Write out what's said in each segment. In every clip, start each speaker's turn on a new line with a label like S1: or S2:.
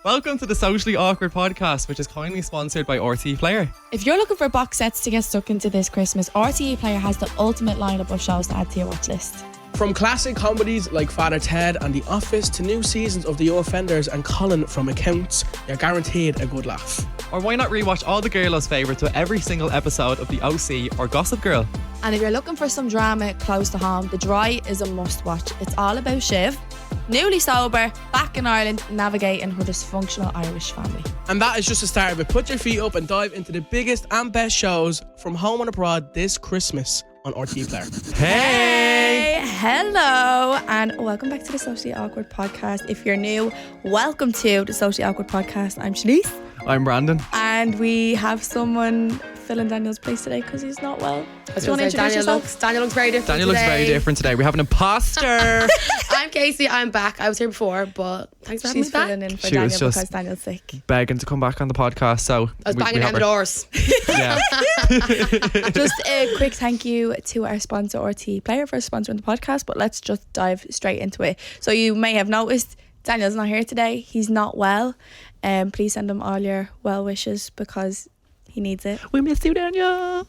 S1: Welcome to the Socially Awkward podcast, which is kindly sponsored by RTE Player.
S2: If you're looking for box sets to get stuck into this Christmas, RTE Player has the ultimate lineup of shows to add to your watch list.
S3: From classic comedies like Father Ted and The Office to new seasons of The Offenders and Colin from Accounts, you're guaranteed a good laugh.
S1: Or why not rewatch all the girlos' favourites with every single episode of The OC or Gossip Girl?
S2: And if you're looking for some drama close to home, The Dry is a must watch. It's all about Shiv, newly sober, back in Ireland, navigating her dysfunctional Irish family.
S3: And that is just the start of it. Put your feet up and dive into the biggest and best shows from home and abroad this Christmas on RTE Player.
S1: Hey!
S2: Hello, and welcome back to the Socially Awkward podcast. If you're new, welcome to the Socially Awkward podcast. I'm Shanice.
S1: I'm Brandon.
S2: And we have someone filling Daniel's place today because he's not well.
S4: Do you want to introduce yourself? Daniel looks very different
S1: Daniel looks very different today. We have an imposter.
S4: I'm Kasey. I'm back. I was here before, but thanks for having
S2: She's
S4: me back.
S2: filling in for
S1: She
S2: Daniel
S1: was just
S2: because Daniel's sick.
S1: Begging to come back on the podcast, so
S4: I was banging down the doors.
S1: Yeah.
S2: Just a quick thank you to our sponsor RTE Player for sponsoring the podcast, but let's just dive straight into it. So you may have noticed Daniel's not here today. He's not well. Please send him all your well wishes because he needs it.
S1: We miss you, Daniel.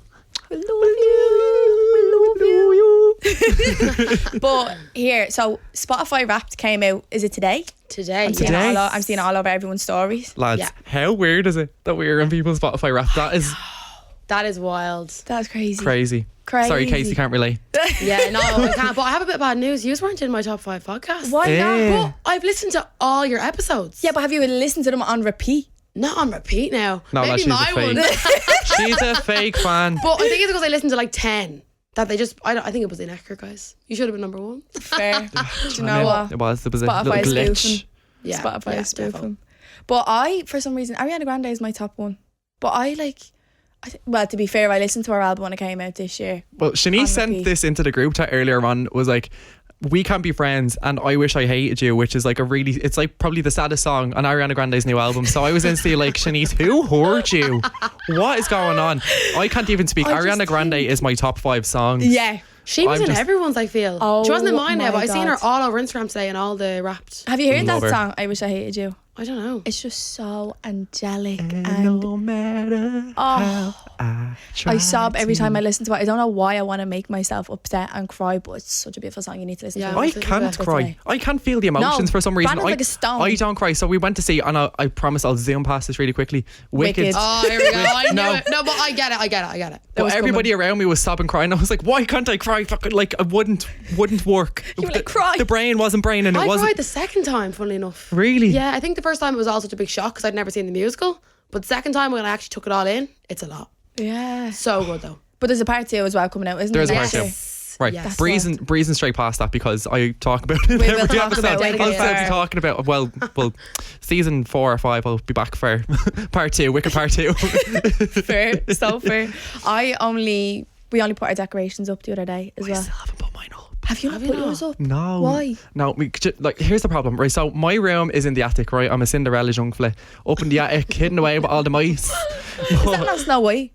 S2: We love you. We love you. But here, so Spotify Wrapped came out. Is it today?
S4: Today.
S2: I'm seeing,
S1: Today?
S2: I'm seeing it all over everyone's stories.
S1: Lads,
S4: Yeah.
S1: how weird is it that we're in people's Spotify rap? That is
S4: That is wild.
S2: That's crazy.
S1: crazy.
S2: Crazy.
S1: Sorry, Kasey, can't relate.
S4: Yeah, no, I can't. But I have a bit of bad news. You weren't in my top 5 podcast.
S2: Why
S1: Eh.
S2: not?
S4: But I've listened to all your episodes.
S2: Yeah, but have you listened to them on repeat?
S4: Not on repeat now.
S1: No,
S4: Maybe
S1: she's a
S4: my
S1: fake.
S4: one.
S1: She's a fake fan.
S4: But I think it's because I listened to like 10. That they just, I think it was inaccurate, guys. You should have been number 1.
S2: Fair. Do you know
S1: I mean,
S2: what?
S1: There was a
S2: Spotify
S1: little
S2: is
S1: glitch.
S2: spoofing.
S4: Yeah.
S2: Spotify
S4: yeah,
S2: is spoofing.
S4: defo.
S2: But I, for some reason, Ariana Grande is my top one. But well, to be fair, I listened to her album when it came out this year.
S1: Well, Shanice
S2: On
S1: sent
S2: repeat.
S1: this into the group chat earlier on, was like, we can't be friends and I wish I hated you, which is like it's like probably the saddest song on Ariana Grande's new album. So I was instantly like, Shanice, who hurt you? What is going on? I can't even speak.
S2: I just
S1: Ariana Grande
S2: think-
S1: is my top 5 songs.
S2: Yeah.
S4: She was
S1: I'm
S4: in
S1: just-
S4: everyone's, I feel.
S2: Oh
S4: She wasn't in mine now,
S2: my
S4: but I seen her
S2: God.
S4: all over Instagram today and all the Wrapped.
S2: Have you heard
S1: Love
S2: that
S1: her.
S2: song, I Wish I Hated You?
S4: I don't know.
S2: It's just so angelic and
S1: no matter
S2: oh,
S1: try
S2: I sob every
S1: to-
S2: time I listen to it. I don't know why I want to make myself upset and cry, but it's such a beautiful song. You need to listen
S4: Yeah.
S2: to it.
S1: I
S4: That's
S1: can't
S2: That's
S1: cry.
S2: today.
S1: I can't feel the emotions
S2: No,
S1: for some reason.
S2: Brandon's like a stone.
S1: I don't cry. So we went to see, and I promise I'll zoom past this really quickly.
S2: Wicked.
S4: Oh, here we go. I knew
S1: No.
S4: it. No, but I get it.
S1: But everybody around me was sobbing, crying. I was like, why can't I cry? Fucking, like, it wouldn't work.
S2: You were like, cry.
S1: The brain wasn't braining. It
S4: I
S1: wasn't.
S4: cried the second time, funnily enough.
S1: Really?
S4: Yeah, I think the first time it was all such a big shock because I'd never seen the musical. But the second time when I actually took it all in, it's a lot.
S2: Yeah.
S4: So good though.
S2: But there's a part 2 as well coming out, isn't
S1: There is a
S2: there?
S1: part
S2: Next
S1: 2.
S2: year?
S1: Right,
S4: Yes.
S1: breezing straight past that because I talk about it in
S2: We will
S1: every
S2: talk
S1: episode.
S2: about
S4: it
S1: I'll
S4: again.
S1: still be talking about, well, season 4 or 5, I'll be back for part 2, Wicked part 2.
S2: Fair. So fair. We only put our decorations up the other day as
S1: I
S2: well.
S1: still haven't put mine up.
S2: Have you not put yours up?
S1: No.
S2: Why?
S1: No, like, here's the problem, right? So my room is in the attic, right? I'm a Cinderella young fella up in the attic, hidden away with all the mice.
S2: Is that not Snow White?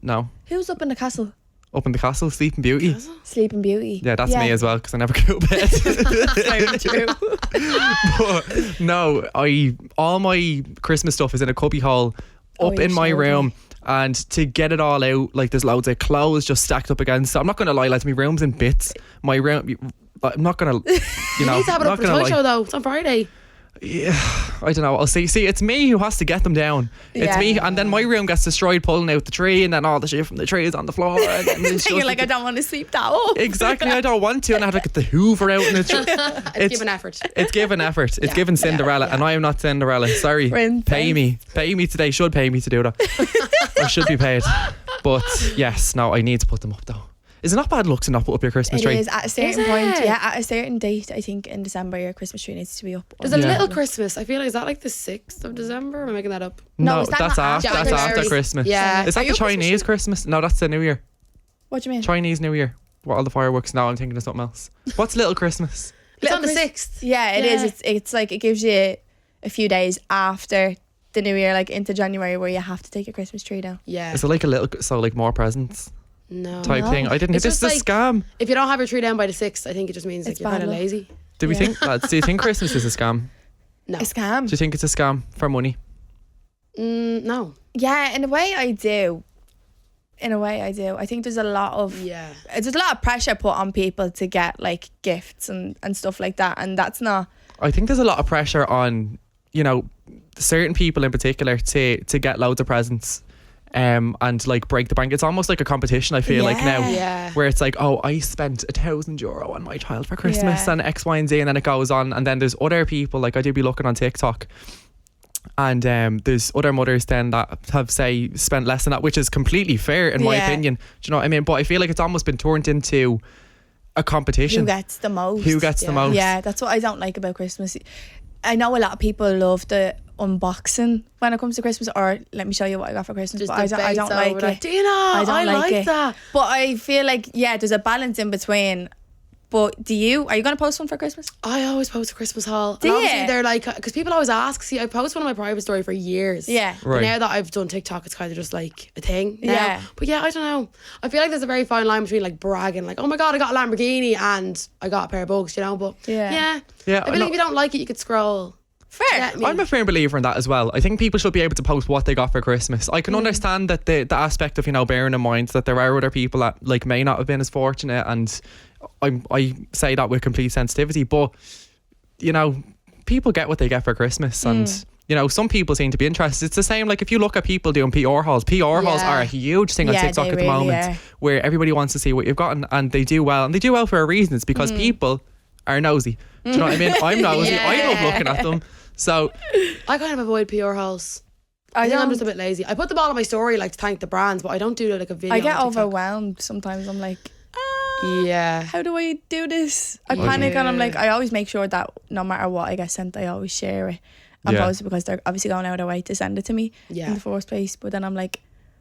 S1: No,
S2: Who's up in the castle?
S1: up in the castle, Sleeping Beauty.
S2: Sleeping Beauty.
S1: Yeah, that's me as well because I never get out of bed.
S2: Very true.
S1: But no, all my Christmas stuff is in a cubby hole
S2: Oh,
S1: up
S2: you
S1: in my
S2: showed
S1: room.
S2: me.
S1: And to get it all out, like, there's loads of clothes just stacked up against. So I'm not going to lie, lads, my room's in bits. My room, I'm not going to,
S4: You need to have it up for the
S1: not
S4: toy
S1: gonna
S4: show
S1: lie.
S4: though. It's on Friday.
S1: Yeah, I don't know. I'll see. See, it's me who has to get them down. It's
S2: Yeah.
S1: me, and then my room gets destroyed pulling out the tree, and then all the shit from the tree is on the floor. And then it's
S2: You're
S1: just
S2: like, I don't want to sleep that up.
S1: exactly. I don't want to, and I have to get the Hoover out, and
S4: It's given effort.
S1: It's given effort. It's
S4: Yeah.
S1: given Cinderella, and I am not Cinderella. Sorry.
S2: Princess.
S1: Pay me today. Should pay me to do that. I should be paid. But yes, no, I need to put them up though. Is it not bad luck to not put up your Christmas
S2: It
S1: tree?
S2: is at a certain
S4: Is
S2: point.
S4: it?
S2: Yeah, at a certain date, I think in December your Christmas tree needs to be up.
S4: There's a
S1: Yeah.
S4: little Christmas. I feel like, is that like the 6th of December? Am I making that up?
S2: No, is that
S1: that's
S2: not
S1: after. That's
S4: January?
S1: after Christmas.
S4: Yeah.
S1: Is
S2: Are
S1: that
S2: you
S1: the
S2: a Christmas
S1: Chinese Christmas? No, that's the New Year.
S2: What do you mean?
S1: Chinese New Year. What, all the fireworks? No, I'm thinking of something else. What's Little Christmas?
S4: It's
S2: Little
S4: on the
S2: Chris-
S4: 6th.
S2: Yeah, it is.
S4: Yeah.
S2: It's like it gives you a few days after the New Year, like into January, where you have to take your Christmas tree down.
S4: Yeah.
S1: Is it like a little, so like more presents
S4: No.
S1: type
S2: No.
S1: thing? I didn't.
S4: It's
S1: This is a
S4: just
S1: scam.
S4: If you don't have your tree down by the 6th, I think it just means like
S2: It's
S4: you're
S2: bad
S4: kind of
S2: luck.
S4: lazy.
S1: Do we
S2: Yeah.
S1: think, lads? Do you think Christmas is a scam?
S4: No.
S2: A scam.
S1: Do you think it's a scam for money?
S4: No.
S2: Yeah, in a way I do. I think there's a lot of pressure put on people to get like gifts and stuff like that, and that's not.
S1: I think there's a lot of pressure on, you know, certain people in particular to get loads of presents. And like break the bank. It's almost like a competition, I feel like now.
S4: Yeah.
S1: Where it's like, oh, I spent €1,000 on my child for Christmas and X, Y, and Z, and then it goes on. And then there's other people, like I do be looking on TikTok, and there's other mothers then that have say spent less than that, which is completely fair in my opinion. Do you know what I mean? But I feel like it's almost been turned into a competition.
S2: Who gets the most?
S1: The most?
S2: Yeah, that's what I don't like about Christmas. I know a lot of people love the unboxing when it comes to Christmas, or let me show you what I got for Christmas.
S4: Just
S2: but I don't like it.
S4: Do you know? I don't like that.
S2: But I feel like there's a balance in between. But are you going to post one for Christmas?
S4: I always post a Christmas haul.
S2: Do
S4: and obviously
S2: you?
S4: they're like, because people always ask. See, I post one on my private story for years.
S2: Yeah.
S4: But
S1: Right.
S4: now that I've done TikTok, it's kind of just like a thing now.
S2: Yeah.
S4: But yeah, I don't know. I feel like there's a very fine line between like bragging, like, oh my God, I got a Lamborghini and I got a pair of Bugs, you know? But
S1: Yeah,
S4: I feel like if you don't like it, you could scroll.
S2: Fair.
S4: Get me.
S1: I'm a firm believer in that as well. I think people should be able to post what they got for Christmas. I can understand that the aspect of, you know, bearing in mind that there are other people that like may not have been as fortunate, and I say that with complete sensitivity, but you know, people get what they get for Christmas, and you know, some people seem to be interested. It's the same like if you look at people doing PR hauls. PR hauls are a huge thing on TikTok
S2: they
S1: at the
S2: really
S1: moment,
S2: are.
S1: where everybody wants to see what you've gotten, and they do well, and they do well for a reason. It's because people are nosy. Do you know what I mean? I'm nosy. I love looking at them. So
S4: I kind of avoid PR hauls.
S2: I
S4: think I'm
S2: don't.
S4: just a bit lazy. I put them all on my story like to thank the brands, but I don't do like a video.
S2: I get
S4: on TikTok.
S2: overwhelmed sometimes. I'm like,
S4: Yeah.
S2: how do I do this? I panic, and I'm like, I always make sure that no matter what I get sent, I always share it and post it, because they're obviously going out of their way to send it to me in the first place. But then I'm like,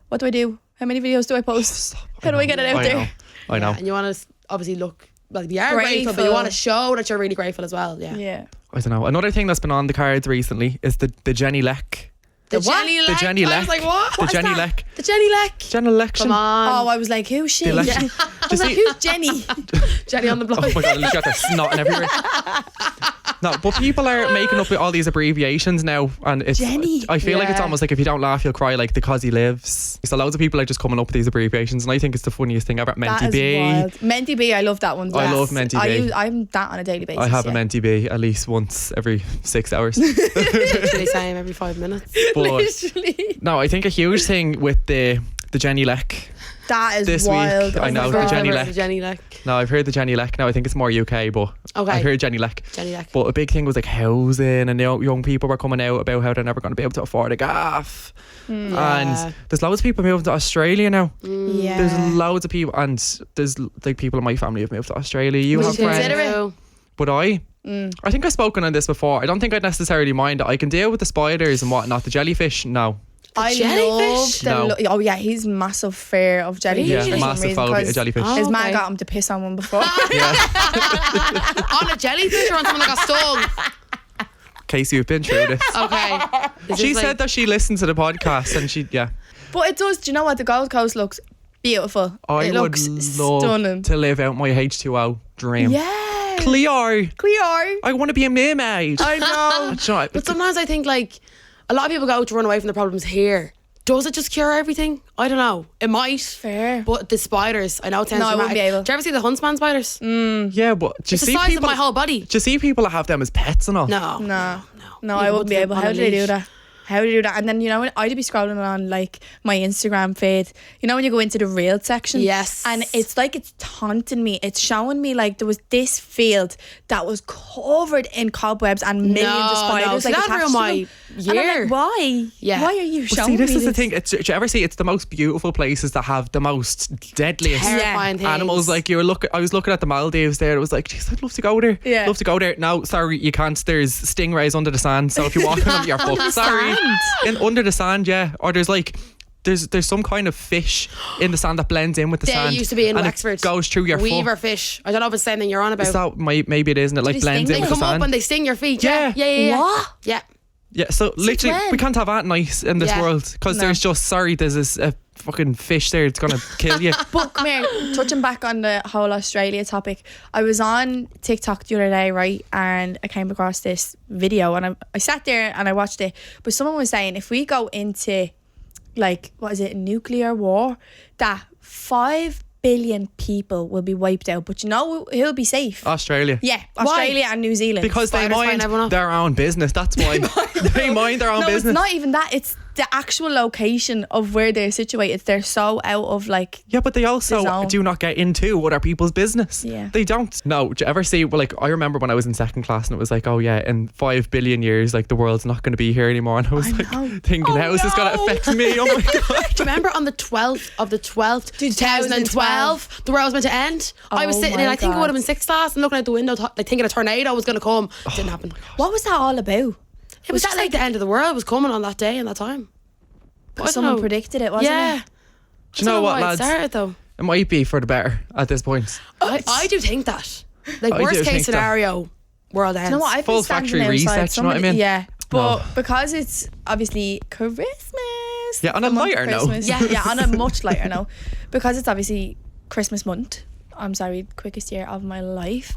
S2: what do I do? How many videos do I post? How do I get it out there?
S1: I know.
S4: And you want to obviously look like you are
S2: Grateful.
S4: grateful, but you want to show that you're really grateful as well. Yeah.
S2: Yeah.
S1: I don't know. Another thing that's been on the cards recently is the Jenny Leck.
S4: The
S2: what?
S4: Jenny
S1: The
S4: Leck.
S1: Jenny
S4: I
S1: Leck.
S4: was like, what?
S1: The Jenny Leck.
S4: The Jenny Leck.
S1: Jenny election.
S4: Come on.
S2: Oh, I was like, who's she?
S1: The election.
S2: I was like, who's Jenny?
S4: Jenny on the block.
S1: Oh my god, look at her snotting everywhere. No, but people are making up all these abbreviations now, and it's
S2: Jenny.
S1: I feel like it's
S4: Yeah.
S1: almost like if you don't laugh you'll cry, like the cause he lives. So loads of people are just coming up with these abbreviations, and I think it's the funniest thing ever.
S2: That
S1: Menti
S2: is
S1: B.
S2: wild. Menti B, I love that one.
S1: I love Menti B.
S2: I'm that on a daily basis.
S1: I have
S2: yeah.
S1: a Menti B at least once every 6 hours.
S4: Literally same every 5 minutes.
S1: But
S2: Literally.
S1: no, I think a huge thing with the Jenny Leck.
S2: That is
S1: This
S2: wild.
S1: week, I
S2: Oh
S1: know,
S2: my
S1: the
S2: God.
S1: Jenny
S4: The
S1: Leck.
S4: Jenny Leck.
S1: No, I've heard the Jenny Leck. No, I think it's more UK, but
S4: Okay.
S1: I've heard Jenny Leck.
S4: Jenny Leck.
S1: But a big thing was like housing, and young people were coming out about how they're never going to be able to afford a gaff. And there's loads of people moving to Australia now.
S2: Yeah.
S1: There's loads of people, and there's like people in my family have moved to Australia. You
S2: Would
S1: have
S2: you
S1: friends,
S2: consider it?
S1: but I think I've spoken on this before. I don't think I'd necessarily mind it. I can deal with the spiders and whatnot. The jellyfish, no.
S2: I
S4: jellyfish?
S2: love the
S1: No.
S2: Oh yeah, he's massive fear of jellyfish.
S1: Yeah,
S2: for some
S1: massive
S2: reason,
S1: phobia
S2: 'cause
S1: of jellyfish.
S4: Oh.
S2: His man
S4: Okay.
S2: got him to piss on one before.
S4: On a jellyfish or on someone that got stung?
S1: Kasey, you've been through this.
S4: Okay. Is
S1: She
S4: this
S1: said
S4: like-
S1: that she listened to the podcast, and she
S2: But it does. Do you know what? The Gold Coast looks beautiful.
S1: I
S2: it
S1: would
S2: looks
S1: love
S2: stunning.
S1: to live out my H2O dream.
S2: Yeah.
S1: Cleo,
S2: Cleo.
S1: I want to be a mermaid.
S2: I know.
S1: That's right.
S4: But sometimes I think like a lot of people go to run away from the problems here. Does it just cure everything? I don't know. It might.
S2: Fair.
S4: But the spiders, I know it sounds
S2: No, I wouldn't
S4: dramatic.
S2: be able.
S4: Do you ever see the Huntsman spiders?
S1: Yeah, but do you
S4: It's the
S1: see
S4: size
S1: people?
S4: of my whole body.
S1: Do you see people that have them as pets and all?
S4: No.
S2: No, I
S4: You
S2: wouldn't be able.
S4: on
S2: How
S4: a
S2: do they do
S4: leash.
S2: that? How do you do that? And then, you know, I'd be scrolling on like my Instagram feed. You know when you go into the reel section?
S4: Yes.
S2: And it's like it's taunting me. It's showing me like there was this field that was covered in cobwebs and millions of spiders.
S4: See,
S2: like
S4: that
S2: attached
S4: ruined
S2: to
S4: my
S2: them. And I'm
S4: year.
S2: like, why?
S4: Yeah.
S2: Why are you
S1: But
S2: showing
S1: see, this
S2: me
S1: is the
S2: this?
S1: thing. Do you ever see? It's the most beautiful places that have the most deadliest
S4: Terrifying things.
S1: animals. Like I was looking at the Maldives there. It was like, geez, I'd love to go there.
S2: Yeah.
S1: Love to go there. No, sorry, you can't. There's stingrays under the sand. So if you walk on them, you're fucked. Sorry. Under the sand, yeah. Or there's like. There's some kind of fish in the sand that blends in with the
S4: They
S1: sand.
S4: used to be in
S1: and
S4: Wexford.
S1: It goes through your
S4: Weaver
S1: foot.
S4: fish. I don't know if it's the same thing you're on about.
S1: Is that maybe it isn't? It like
S2: they
S1: blends
S2: sting
S1: in
S2: them?
S1: with
S4: They
S1: the
S4: come
S1: sand.
S4: up and they sting your feet.
S1: Yeah.
S4: Yeah.
S2: What?
S4: Yeah.
S1: Yeah, so literally
S2: when?
S1: we can't have that nice in this
S4: Yeah.
S1: world because
S2: No.
S1: there's just there's this fucking fish there. It's gonna kill you.
S2: But come here, touching back on the whole Australia topic, I was on TikTok the other day, right, and I came across this video, and I sat there and I watched it. But someone was saying if we go into, like, what is it, nuclear war, that 5 billion people will be wiped out. But you know who'll be safe?
S1: Australia.
S2: Yeah, Australia and New Zealand.
S1: Because they mind their own business. That's why they mind their own
S2: no,
S1: business.
S2: It's not even that. It's the actual location of where they're situated. They're so out of, like,
S1: yeah, but they also
S2: the zone.
S1: do not get into other people's business.
S2: Yeah.
S1: They don't. No, do you ever see, well, like, I remember when I was in second class and it was like, oh yeah, in 5 billion years, like, the world's not going to be here anymore. And I was thinking, how is this going to affect me? Oh my God.
S4: Remember on the 12th of the 12th, 2012, the world was meant to end? I was sitting in, I think it would have been sixth class, and looking out the window, like thinking a tornado was going to come. Didn't happen.
S2: What was that all about?
S4: It was just like the end of the world was coming on that day and that time.
S2: Someone predicted it, wasn't it?
S1: Do you know what,
S4: why
S1: lads?
S4: it started, though.
S1: It might be for the better at this point.
S4: I do think that. Like,
S1: I do
S4: worst
S1: think
S4: case scenario, world ends.
S2: You know what? I've
S1: Full
S2: been standing
S1: factory
S2: outside
S1: reset, you know what I mean?
S2: Yeah, but
S1: No.
S2: because it's obviously Christmas.
S1: Yeah, on a
S2: the month
S1: lighter note.
S2: Christmas. Yeah, on a much lighter note. Because it's obviously Christmas month. I'm sorry, quickest year of my life.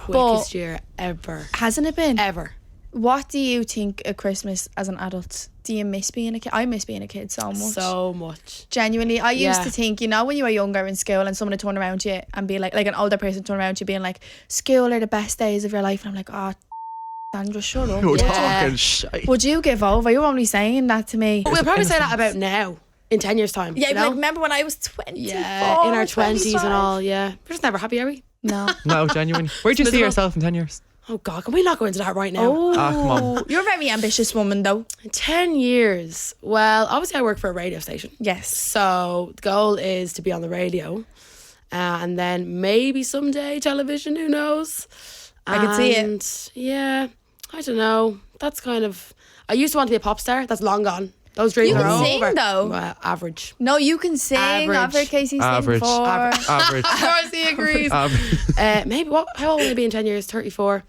S4: Quickest year ever.
S2: Hasn't it been?
S4: Ever.
S2: What do you think of Christmas as an adult? Do you miss being a kid? I miss being a kid so much.
S4: So much.
S2: Genuinely, I used
S4: Yeah.
S2: to think, you know, when you were younger in school and someone would turn around you and be like an older person turn around you being like, school are the best days of your life. And I'm like, oh, Sandra, shut up.
S1: You're
S2: Would you?
S1: talking shit.
S2: Would you give over? You're only saying that to me.
S4: We'll probably say that about now, in 10 years' time.
S2: Yeah,
S4: you know?
S2: like, remember when I was 24?
S4: Yeah, in our 20s
S2: 25?
S4: and all, yeah. We're just never happy, are we?
S2: No.
S1: No, genuinely. Where do you see
S4: Miserable.
S1: yourself in 10 years?
S4: Oh, God, can we not go into that right now?
S2: Oh,
S1: come on.
S2: You're a very ambitious woman, though.
S4: In 10 years, well, obviously I work for a radio station.
S2: Yes.
S4: So the goal is to be on the radio. And then maybe someday television, who knows?
S2: I could see it.
S4: And yeah, I don't know. That's kind of... I used to want to be a pop star. That's long gone. Those dreams
S2: You
S4: are
S2: can
S4: over.
S2: sing, though.
S4: Well, average.
S2: No, you can sing.
S4: Average.
S2: I've heard Kasey sing
S1: Average.
S2: before.
S1: Average.
S4: Darcy agrees. Maybe what? How old will I be in 10 years? 34.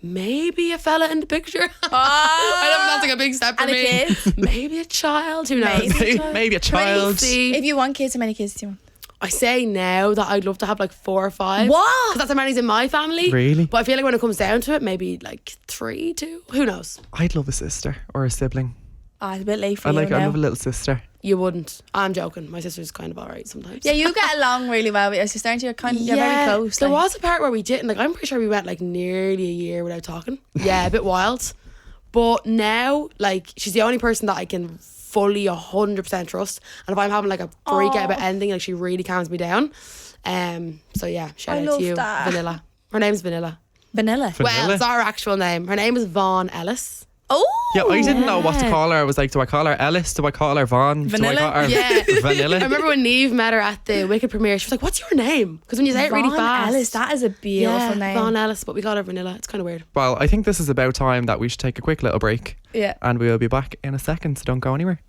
S4: Maybe a fella in the picture. I know that's like a big step for
S2: And a
S4: me.
S2: kid.
S4: Maybe a child. Who knows?
S1: Maybe a child.
S4: See,
S2: If you want kids, how many kids do you want?
S4: I say now that I'd love to have like 4 or 5.
S2: What?
S4: Because that's how many's in my family.
S1: Really?
S4: But I feel like when it comes down to it, maybe like 3, 2. Who knows?
S1: I'd love a sister or a sibling.
S2: Oh, it's a bit late for
S1: I
S2: you now.
S1: love a little sister.
S4: You wouldn't. I'm joking. My sister's kind of alright sometimes.
S2: Yeah, you get along really well with your sister, aren't you? You're very close.
S4: There
S2: like.
S4: was a part where we didn't. Like, I'm pretty sure we went like nearly a year without talking. Yeah, a bit wild. But now, like, she's the only person that I can fully 100% trust. And if I'm having like a freak out about anything, like, she really calms me down. So yeah, shout
S2: I
S4: out
S2: love
S4: to you,
S2: that.
S4: Vanilla. Her name's Vanilla.
S2: Vanilla.
S4: Well, it's our actual name. Her name is Vaughn Ellis.
S2: Oh.
S1: Yeah, I didn't know what to call her. I was like, do I call her Ellis? Do I call her Vaughn?
S2: Vanilla?
S1: Do I call her
S4: Yeah.
S1: Vanilla?
S4: I remember when Neve met her at the Wicked premiere, she was like, what's your name? Because when you say it really
S2: Vaughn
S4: fast.
S2: Ellis, that is a beautiful name.
S4: Vaughn Ellis, but we call her Vanilla. It's kind of weird.
S1: Well, I think this is about time that we should take a quick little break.
S2: Yeah.
S1: And we will be back in a second, so don't go anywhere.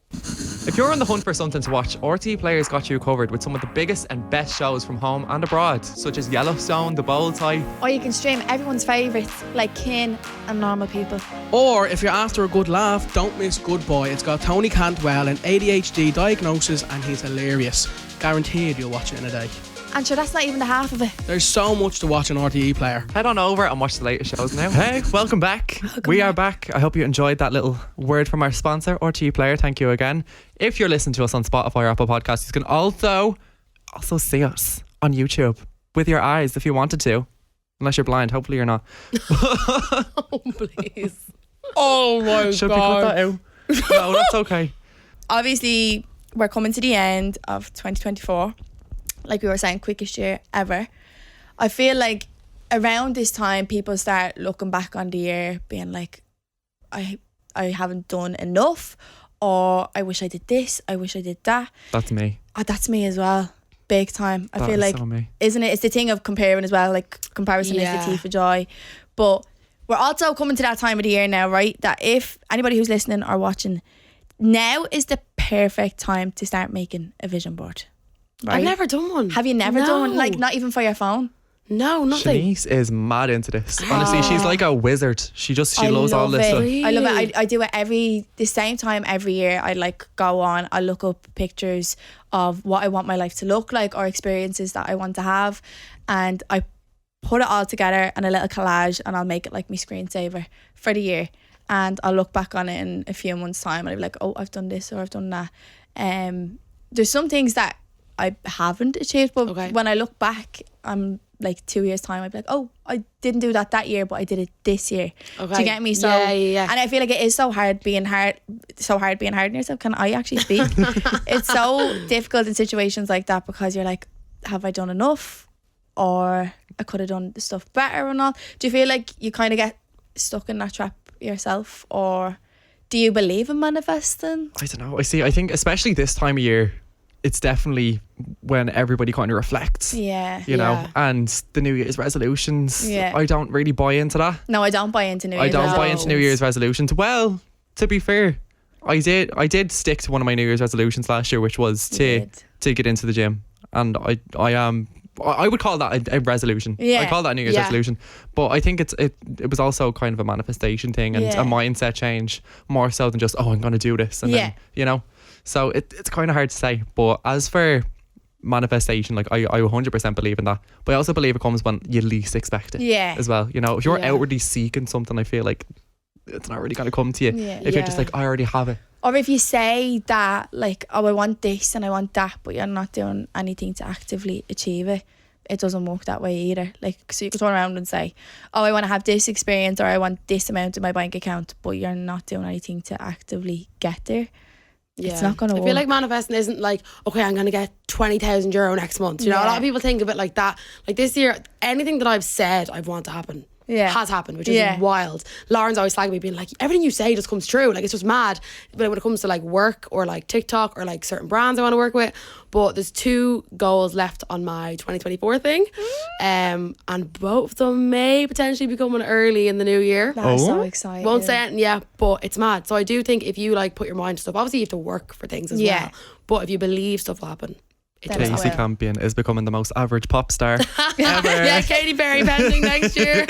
S1: If you're on the hunt for something to watch, RTE Players got you covered with some of the biggest and best shows from home and abroad, such as Yellowstone, The Bold Type.
S2: Or you can stream everyone's favourites like Kin and Normal People.
S3: Or if you're after a good laugh, don't miss Good Boy. It's got Tony Cantwell, an ADHD diagnosis, and he's hilarious. Guaranteed you'll watch it in a day.
S2: And sure, that's not even the half of it.
S3: There's so much to watch on RTE Player.
S1: Head on over and watch the latest shows now. Hey, welcome back. We are back. I hope you enjoyed that little word from our sponsor, RTE Player. Thank you again. If you're listening to us on Spotify or Apple Podcasts, you can also see us on YouTube with your eyes if you wanted to. Unless you're blind. Hopefully you're not.
S4: Oh, please.
S3: Oh my
S1: Should we cut that out? No, that's okay.
S2: Obviously, we're coming to the end of 2024. Like we were saying, quickest year ever. I feel like around this time, people start looking back on the year being like, I haven't done enough, or I wish I did this, I wish I did that.
S1: That's me.
S2: Oh, that's me as well. Big time. I
S1: That
S2: feel
S1: is
S2: like,
S1: so me.
S2: isn't it? It's the thing of comparing as well. Like, comparison is the thief of joy. But we're also coming to that time of the year now, right? That if anybody who's listening or watching, now is the perfect time to start making a vision board. Right?
S4: I've never done one.
S2: Have you never done one?
S4: No.
S2: Like, not even for your phone?
S4: No, nothing.
S1: Shanice is mad into this. Honestly, she's like a wizard. She loves all
S2: love
S1: this
S2: it.
S1: stuff.
S2: I love it. I do it the same time every year. I like go on, I look up pictures of what I want my life to look like or experiences that I want to have, and I put it all together in a little collage, and I'll make it like my screensaver for the year, and I'll look back on it in a few months' time and I'll be like, oh, I've done this or I've done that. There's some things that I haven't achieved, but when I look back, I'm like 2 years time, I'd be like, oh, I didn't do that year, but I did it this year. Do you get me? So
S4: yeah.
S2: And I feel like it is so hard being hard on yourself. Can I actually speak? It's so difficult in situations like that, because you're like, have I done enough, or I could have done the stuff better and all. Do you feel like you kind of get stuck in that trap yourself, or do you believe in manifesting?
S1: I don't know. I think especially this time of year, it's definitely when everybody kind of reflects.
S2: Yeah.
S1: You know, and the New Year's resolutions.
S2: Yeah.
S1: I don't really buy into that.
S2: No, I don't buy into New Year's
S1: I don't buy
S2: resolutions.
S1: into New Year's resolutions. Well, to be fair, I did stick to one of my New Year's resolutions last year, which was to get into the gym, and I would call that a resolution.
S2: Yeah.
S1: I call that a New Year's resolution. But I think it was also kind of a manifestation thing and a mindset change, more so than just, oh, I'm going to do this. And then, you know, so it's kind of hard to say. But as for manifestation, like I 100% believe in that. But I also believe it comes when you least expect it as well. You know, if you're outwardly seeking something, I feel like it's not really going to come to you. If you're just like, I already have it.
S2: Or if you say that, like, oh, I want this and I want that, but you're not doing anything to actively achieve it, it doesn't work that way either. Like, so you could turn around and say, oh, I want to have this experience, or I want this amount in my bank account, but you're not doing anything to actively get there. It's not going to work.
S4: I feel like manifesting isn't like, okay, I'm going to get €20,000 next month. You know, a lot of people think of it like that. Like this year, anything that I've said I want to happen has happened, which is wild. Lauren's always slagging me, being like, everything you say just comes true. Like, it's just mad. But when it comes to like work or like TikTok or like certain brands I want to work with, but there's 2 goals left on my 2024 thing, and both of them may potentially be coming early in the new year.
S2: That's so exciting.
S4: Won't say it, but it's mad. So I do think if you like put your mind to stuff, obviously you have to work for things as well, but if you believe stuff will happen.
S1: Kasey Campion is becoming the most average pop star ever.
S4: Yeah, Katy Perry pending next year.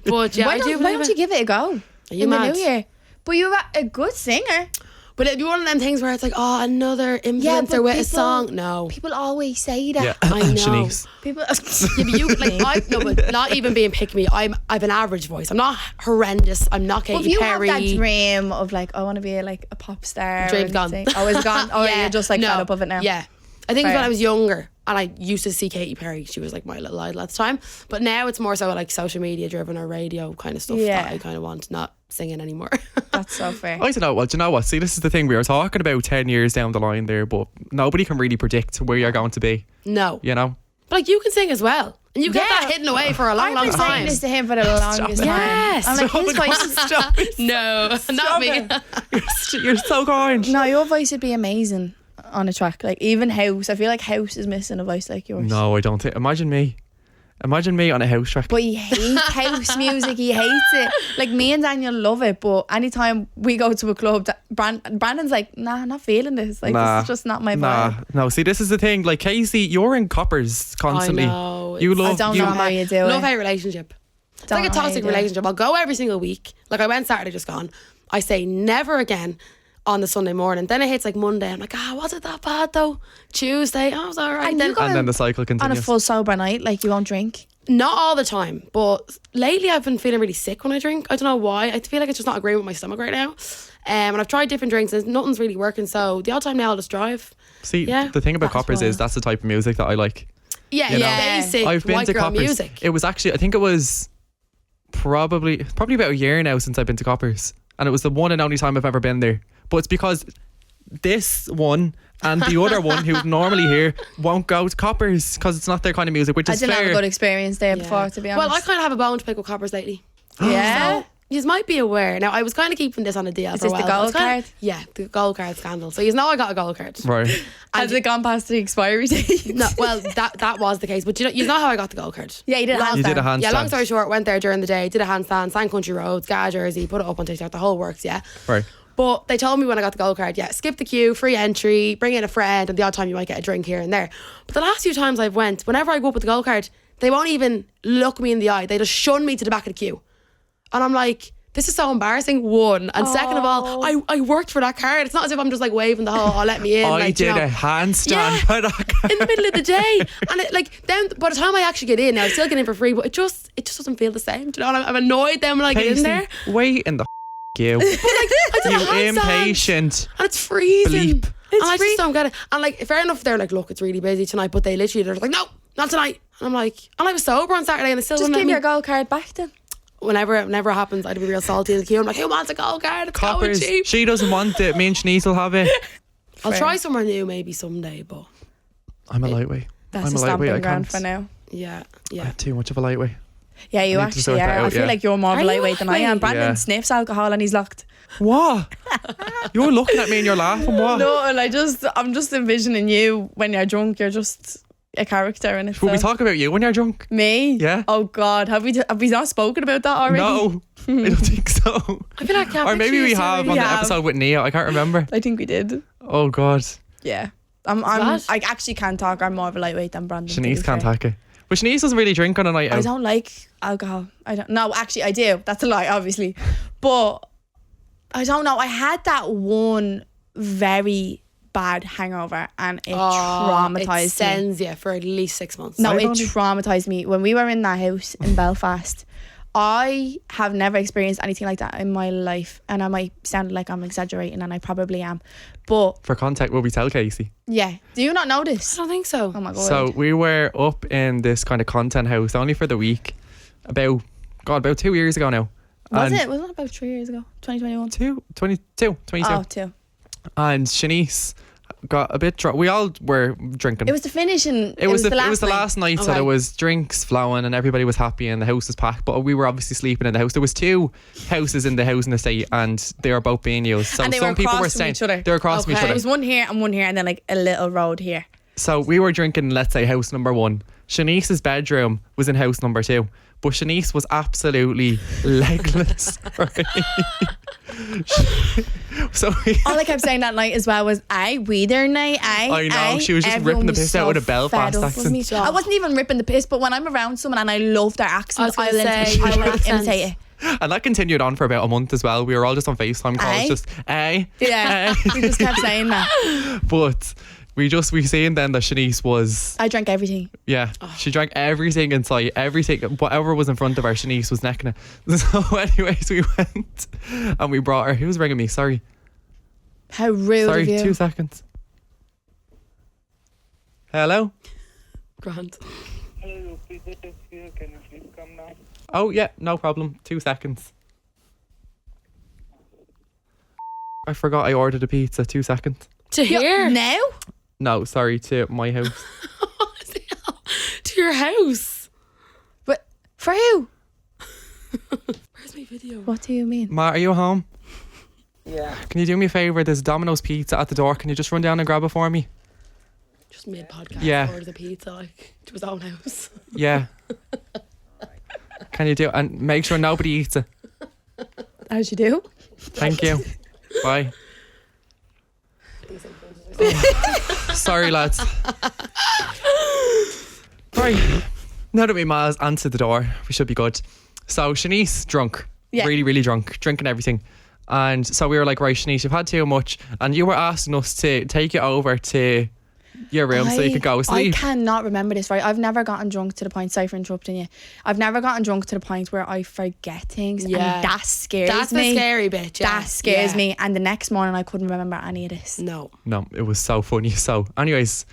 S4: But yeah,
S2: why don't you give it a go in the new year? But you're a good singer.
S4: But it'd be one of them things where it's like, oh, another influencer with a song. No.
S2: People always say that.
S1: Yeah.
S4: I know.
S1: Shanice.
S2: People.
S4: But you, like, but not even being pick me. I've an average voice. I'm not horrendous. I'm not Katy
S2: Well, if you
S4: Perry.
S2: have that dream of like, I want to be like a pop star.
S4: Dream's gone.
S2: Oh, it's gone. Oh, you're just like fed up of it now.
S4: Yeah. I think
S2: Fair.
S4: when I was younger and I used to see Katy Perry, she was like my little idol at the time. But now it's more so like social media driven or radio kind of stuff that I kind of want, not singing anymore.
S2: That's so fair.
S1: I don't know. Well, do you know what? See, this is the thing. We were talking about 10 years down the line there, but nobody can really predict where you're going to be.
S4: No.
S1: You know?
S4: But like, you can sing as well. And you get that hidden away for a long, long
S2: I've been
S4: time.
S2: saying this to him for the longest time.
S4: Yes.
S2: I'm like, his voice.
S1: Stop it.
S4: No, not me.
S1: You're so kind.
S2: No, your voice would be amazing on a track. Like even House. I feel like House is missing a voice like yours.
S1: No, I don't think. Imagine me on a house track.
S2: But he hates house music. He hates it. Like me and Daniel love it, but anytime we go to a club, Brandon's like, nah, I'm not feeling this. Like this is just not my vibe.
S1: No. See, this is the thing. Like Kasey, you're in coppers constantly.
S4: I know.
S1: You love.
S2: I don't know how you do it.
S4: Love-hate relationship. It's like a toxic relationship. I'll go every single week. Like I went Saturday, just gone. I say never again on the Sunday morning. Then it hits like Monday. I'm like, was it that bad though? Tuesday, I was alright.
S2: And
S1: then the cycle continues.
S2: On a full sober night, like you won't drink?
S4: Not all the time, but lately I've been feeling really sick when I drink. I don't know why. I feel like it's just not agreeing with my stomach right now. And I've tried different drinks and nothing's really working. So the odd time now I'll just drive.
S1: See, the thing about coppers is that's the type of music that I like.
S4: Yeah,
S1: you know?
S4: basic
S1: I've been
S4: white
S1: to
S4: girl
S1: coppers.
S4: music.
S1: It was actually, I think it was probably about a year now since I've been to coppers, and it was the one and only time I've ever been there. But it's because this one and the other one who's normally here won't go to coppers because it's not their kind of music, which is
S2: I didn't
S1: fair.
S2: have a good experience there before, to be honest.
S4: Well, I kind of have a bone to pick with coppers lately.
S2: Yeah.
S4: So, you might be aware. Now, I was kind of keeping this on a DL
S2: Is
S4: for a
S2: this the
S4: while.
S2: gold card?
S4: Yeah, the gold card scandal. So you know I got a gold card.
S1: Right.
S2: Has it gone past the expiry date?
S4: No, well, that was the case. But you know how I got the gold card?
S2: Yeah, you did a handstand.
S1: You did a handstand.
S4: Yeah, long story short, went there during the day, did a handstand, sang Country Roads, got a jersey, put it up on TikTok, the whole works, yeah.
S1: Right.
S4: But they told me when I got the gold card, skip the queue, free entry, bring in a friend, and the odd time you might get a drink here and there. But the last few times I've went, whenever I go up with the gold card, They won't even look me in the eye. They just shun me to the back of the queue. And I'm like, this is so embarrassing, one. And second of all, I worked for that card. It's not as if I'm just like waving the whole, let me in.
S1: I did a handstand for that card.
S4: In the middle of the day. And it, like, then by the time I actually get in, now I still get in for free, but it just doesn't feel the same. Do you know? I'm annoyed then when I get in there.
S1: Wait in the queue.
S4: But like, I did a
S1: You
S4: handstand,
S1: impatient.
S4: and it's freezing.
S1: Bleep.
S4: And I just don't get it. And like, fair enough, they're like, look, it's really busy tonight, but they're like, no, not tonight. And I'm like, and I was sober on Saturday and I still
S2: Just
S4: wouldn't
S2: give
S4: let
S2: your
S4: me.
S2: gold card back then.
S4: Whenever it happens, I'd be real salty in the queue. I'm like, who wants a gold card? It's
S1: Coppers.
S4: going cheap.
S1: She doesn't want it. Me and Shanice will have it.
S4: I'll
S2: Fair.
S4: try somewhere new maybe someday, but
S1: I'm a lightweight.
S2: That's
S1: I'm
S2: a
S1: a lightweight.
S2: stomping
S1: I
S2: ground
S1: can't.
S2: for now.
S4: yeah.
S1: I'm too much of a lightweight.
S2: Yeah, you
S1: I need to
S2: actually
S1: sort that
S2: are. I
S1: out,
S2: feel
S1: yeah.
S2: like you're more of
S4: Are
S2: a
S4: you
S2: lightweight than I am.
S4: lightweight?
S2: Brandon
S1: Yeah.
S2: sniffs alcohol and he's locked.
S1: What? You're looking at me and you're laughing. What?
S2: No, and I'm just envisioning you when you're drunk. You're just a character in it.
S1: Will we talk about you when you're drunk?
S2: Me?
S1: Yeah.
S2: Oh God, have we not spoken about that already?
S1: No, I don't think so.
S4: I feel like I can't
S1: Or maybe
S4: picture
S1: we
S4: you
S1: have
S4: doing
S1: on
S4: it.
S1: the
S2: have.
S1: episode with Nia. I can't remember.
S2: I think we did.
S1: Oh God.
S2: Yeah.
S4: What?
S2: I actually can't talk. I'm more of a lightweight than Brandon. to be
S1: Shanice can't
S2: fair.
S1: hack it. But Shanice doesn't really drink on a night
S2: I
S1: out.
S2: don't like alcohol. I don't. No, actually, I do. That's a lie, obviously. But I don't know. I had that one very bad hangover, and it
S4: It
S2: traumatized me.
S4: sends you for at least 6 months.
S2: No,
S1: I've
S2: it
S1: only-
S2: traumatized me. When we were in that house in Belfast, I have never experienced anything like that in my life. And I might sound like I'm exaggerating, and I probably am. But
S1: For context, will we tell Kasey?
S2: yeah, do you not know
S4: I
S2: this?
S4: don't think so.
S2: Oh my God.
S1: So we were up in this kind of content house only for the week. About 2 years ago now.
S2: Was
S1: And
S2: it? Was it about 3 years ago? 2021?
S1: 22.
S2: Oh, 2.
S1: And Shanice got a bit drunk. We all were drinking.
S2: It was the finish and
S1: It was the
S2: last night.
S1: last night, so
S4: Okay.
S1: there was drinks flowing and everybody was happy and the house was packed. But we were obviously sleeping in the house. There was 2 houses in the housing estate, and they were both being used. So
S2: And they
S1: some
S2: were
S1: people
S2: across
S1: were
S2: from
S1: staying.
S2: each other.
S1: They were across from each
S4: Okay.
S1: other.
S2: There was one here, and then like a little road here.
S1: So we were drinking, let's say, house number 1. Shanice's bedroom was in house number 2. But Shanice was absolutely legless. Right? So
S2: All I kept saying that night as well was, "Aye, we there night, aye."
S1: I know,
S2: aye."
S1: she was just
S2: Everyone
S1: ripping the
S2: was
S1: piss out with a Belfast
S2: fed up with me.
S1: accent.
S2: I wasn't even ripping the piss, but when I'm around someone and I love their accent,
S4: I was gonna say,
S2: I
S4: your
S2: like
S4: accent.
S2: imitate it.
S1: And that continued on for about a month as well. We were all just on FaceTime calls,
S2: Aye.
S1: just
S2: Yeah, we just kept saying that.
S1: But we seen then that Shanice was,
S2: I drank everything.
S1: yeah, she drank everything in sight, everything, whatever was in front of her, Shanice was necking it. So anyways, we went and we brought her. Who was ringing me? Sorry.
S2: How rude
S1: Sorry,
S2: of you.
S1: 2 seconds. Hello?
S4: Grand.
S5: Hello, pizza is here. Can you please come now?
S1: Oh, yeah, no problem. 2 seconds. I forgot I ordered a pizza. 2 seconds.
S4: To here?
S2: Now?
S1: No, sorry, to my house.
S4: To your house?
S2: But for who?
S4: Where's my video?
S2: What do you mean?
S1: Ma, are you home?
S5: Yeah.
S1: Can you do me a favour? There's Domino's pizza at the door. Can you just run down and grab it for me?
S4: Just mid podcast.
S1: Yeah.
S4: Order the pizza like to his own house.
S1: Yeah. Can you do it? And make sure nobody eats it.
S2: As you do.
S1: Thank you. Bye. Sorry, lads. Right. Now that my ma's answered the door, we should be good. So Shanice, drunk.
S2: Yeah.
S1: Really, really drunk. Drinking everything. And so we were like, right, Shanice, you've had too much. And you were asking us to take you over to your room so you could go
S2: I
S1: sleep.
S2: cannot remember this, right? I've never gotten drunk to the point, sorry for interrupting you. I've never gotten drunk to the point where I forget things.
S4: Yeah.
S2: And that scares
S4: That's
S2: me.
S4: the scary bit. Yeah.
S2: That scares
S4: Yeah.
S2: me. And the next morning I couldn't remember any of this.
S4: No.
S1: No, it was so funny. So anyways,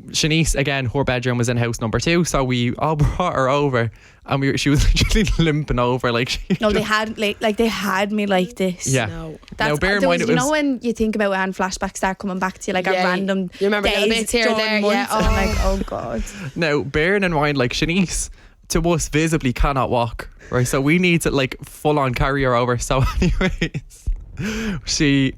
S1: Shanice, again, her bedroom was in house number 2, so we all brought her over, and she was literally limping over like she
S2: No, they
S1: just-
S2: had they had me like this.
S1: yeah.
S4: No.
S1: Now bear in
S2: there
S1: mind
S2: was,
S1: it
S2: you
S1: was
S2: know when you think about when flashbacks start coming back to you like
S4: Yeah,
S2: at random
S4: you remember little
S2: days
S4: bits here and
S2: during
S4: there,
S2: months,
S4: yeah.
S2: and I'm like, oh God.
S1: now bearing in mind like Shanice to us visibly cannot walk, right? So we need to like full on carry her over. So anyways, she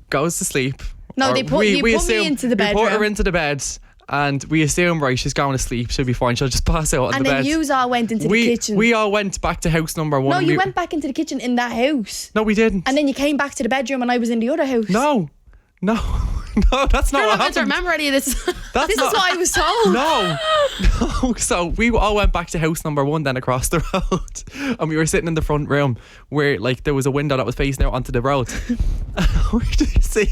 S1: goes to sleep.
S2: No,
S1: Or
S2: they put you put me into the
S1: We put her
S2: bedroom.
S1: into the bed, and we assume, right, she's going to sleep, she'll be fine, she'll just pass out on
S2: And
S1: the
S2: then
S1: bed.
S2: yous all went into the kitchen.
S1: We all went back to house number 1.
S2: no,
S1: and
S2: you
S1: we-
S2: went back into the kitchen in that house.
S1: No, we didn't.
S2: And then you came back to the bedroom and I was in the other house.
S1: No. No, that's not
S4: You're
S1: what
S4: not meant to
S1: happened.
S4: remember any of this.
S1: That's
S2: This
S1: not,
S2: is what I was told.
S1: No. So we all went back to house number 1 then across the road, and we were sitting in the front room where like there was a window that was facing out onto the road. Where did you see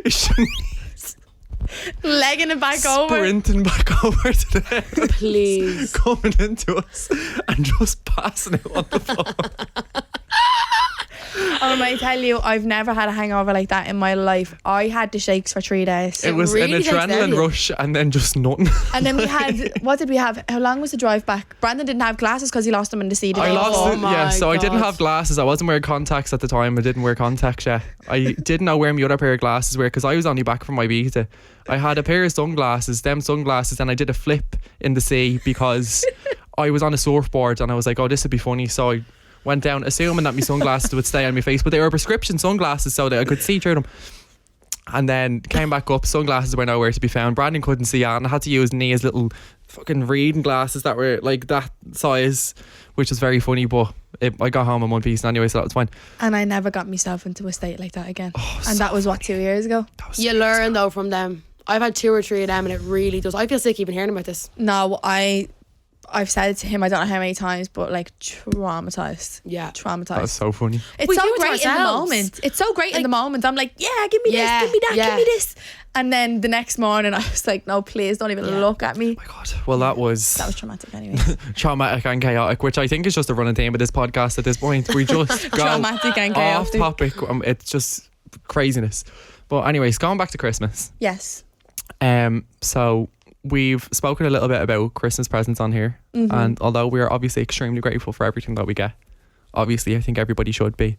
S1: Shanice
S2: Legging it back over.
S1: sprinting back over to the house,
S4: Please.
S1: coming into us and just passing it on the floor.
S2: I tell you, I've never had a hangover like that in my life. I had the shakes for 3 days.
S1: It was
S4: really
S1: an
S4: takes it out of
S1: adrenaline
S4: you.
S1: rush and then just nothing.
S2: And then we had, what did we have? How long was the drive back? Brandon didn't have glasses because he lost them in the sea.
S1: I lost
S4: Oh
S1: it, yeah.
S4: my
S1: So I didn't
S4: God.
S1: have glasses. I wasn't wearing contacts at the time. I didn't wear contacts yet. I didn't know where my other pair of glasses were because I was only back from my visa. I had a pair of sunglasses, and I did a flip in the sea because I was on a surfboard and I was like, oh, this would be funny. So I went down assuming that my sunglasses would stay on my face, but they were prescription sunglasses so that I could see through them. And then came back up, sunglasses were nowhere to be found. Brandon couldn't see out and I had to use Nia's little fucking reading glasses that were like that size, which was very funny, but I got home in one piece anyway, so that was fine.
S2: And I never got myself into a state like that again. And that was what, 2 years ago?
S1: That was
S4: You learn though from them. I've had 2 or 3 of them and it really does. I feel sick even hearing about this.
S2: No, I've said it to him, I don't know how many times, but like traumatized.
S4: Yeah.
S2: Traumatized.
S1: that was so funny.
S2: It's
S4: We
S2: so
S4: do it to
S2: great in the
S4: ourselves.
S2: moment. It's so great in
S4: Like-
S2: the moment. I'm like, yeah, give me
S4: Yeah,
S2: this, give me that,
S4: yeah.
S2: give me this. And then the next morning, I was like, no, please don't even
S4: Yeah.
S2: look at me.
S1: Oh my God. Well, that was
S2: That was traumatic, anyway.
S1: traumatic and chaotic, which I think is just a running theme of this podcast at this point. We just go
S2: Traumatic and
S1: off
S2: chaotic.
S1: topic. It's just craziness. But anyways, going back to Christmas.
S2: Yes.
S1: So we've spoken a little bit about Christmas presents on here, and although we are obviously extremely grateful for everything that we get, obviously I think everybody should be.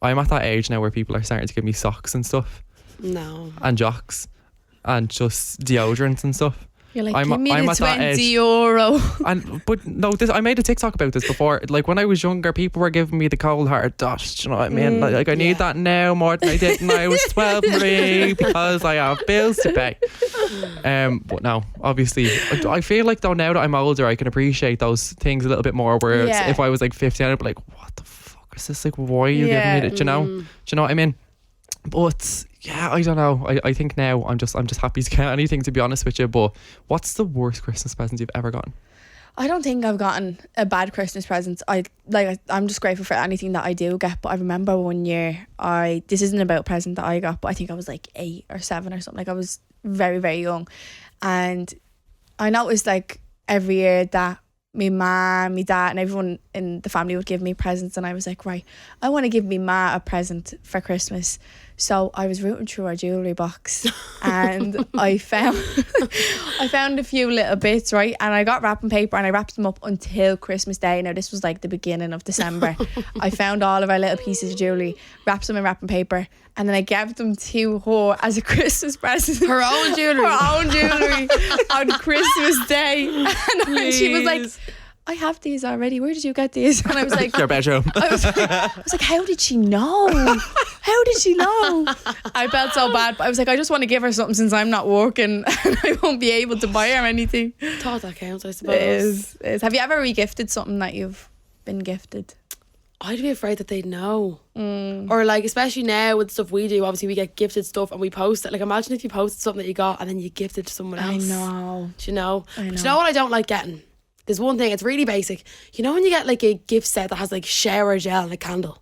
S1: I'm at that age now where people are starting to give me socks and stuff,
S4: No.
S1: and jocks, and just deodorants and stuff.
S2: You're like,
S1: I'm-
S2: give me
S1: I'm
S2: the
S1: at that age.
S2: €20.
S1: But no, I made a TikTok about this before. Like when I was younger, people were giving me the cold hard dash. Do you know what I mean? Like I need
S4: yeah.
S1: that now more than I did when I was 12 Marie, because I have bills to pay. But no, obviously, I feel like though now that I'm older, I can appreciate those things a little bit more. Whereas
S2: Yeah.
S1: if I was like 15, I'd be like, what the fuck is this? Like, why are you
S2: Yeah.
S1: giving me that? Do you know? Do you know what I mean? But yeah, I don't know. I think now I'm just happy to get anything, to be honest with you. But what's the worst Christmas present you've ever gotten?
S2: I don't think I've gotten a bad Christmas present. I'm just grateful for anything that I do get. But I remember one year, this isn't about a present that I got, but I think I was like 8 or 7 or something. Like I was very, very young. And I noticed like every year that my mum, my dad and everyone in the family would give me presents, and I was like, right, I want to give me ma a present for Christmas. So I was rooting through our jewellery box and I found a few little bits, right? And I got wrapping paper and I wrapped them up until Christmas Day. Now this was like the beginning of December. I found all of our little pieces of jewellery, wrapped them in wrapping paper, and then I gave them to her as a Christmas present.
S4: Her own jewellery.
S2: Her own jewellery on Christmas Day. And then she was like, I have these already. Where did you get these? And I was like,
S1: Your bedroom.
S2: I was like, how did she know? How did she know? I felt so bad, but I was like, I just want to give her something since I'm not working and I won't be able to buy her anything.
S4: Thought that counts, I suppose.
S2: It is. Have you ever re-gifted something that you've been gifted?
S4: I'd be afraid that they'd know. Or like, especially now with stuff we do, obviously we get gifted stuff and we post it. Like imagine if you posted something that you got and then you gifted to someone
S2: I
S4: else.
S2: know.
S4: Do you know?
S2: I
S4: Do you
S2: know.
S4: know what I don't like getting? There's one thing, it's really basic. You know when you get like a gift set that has like shower gel and a candle?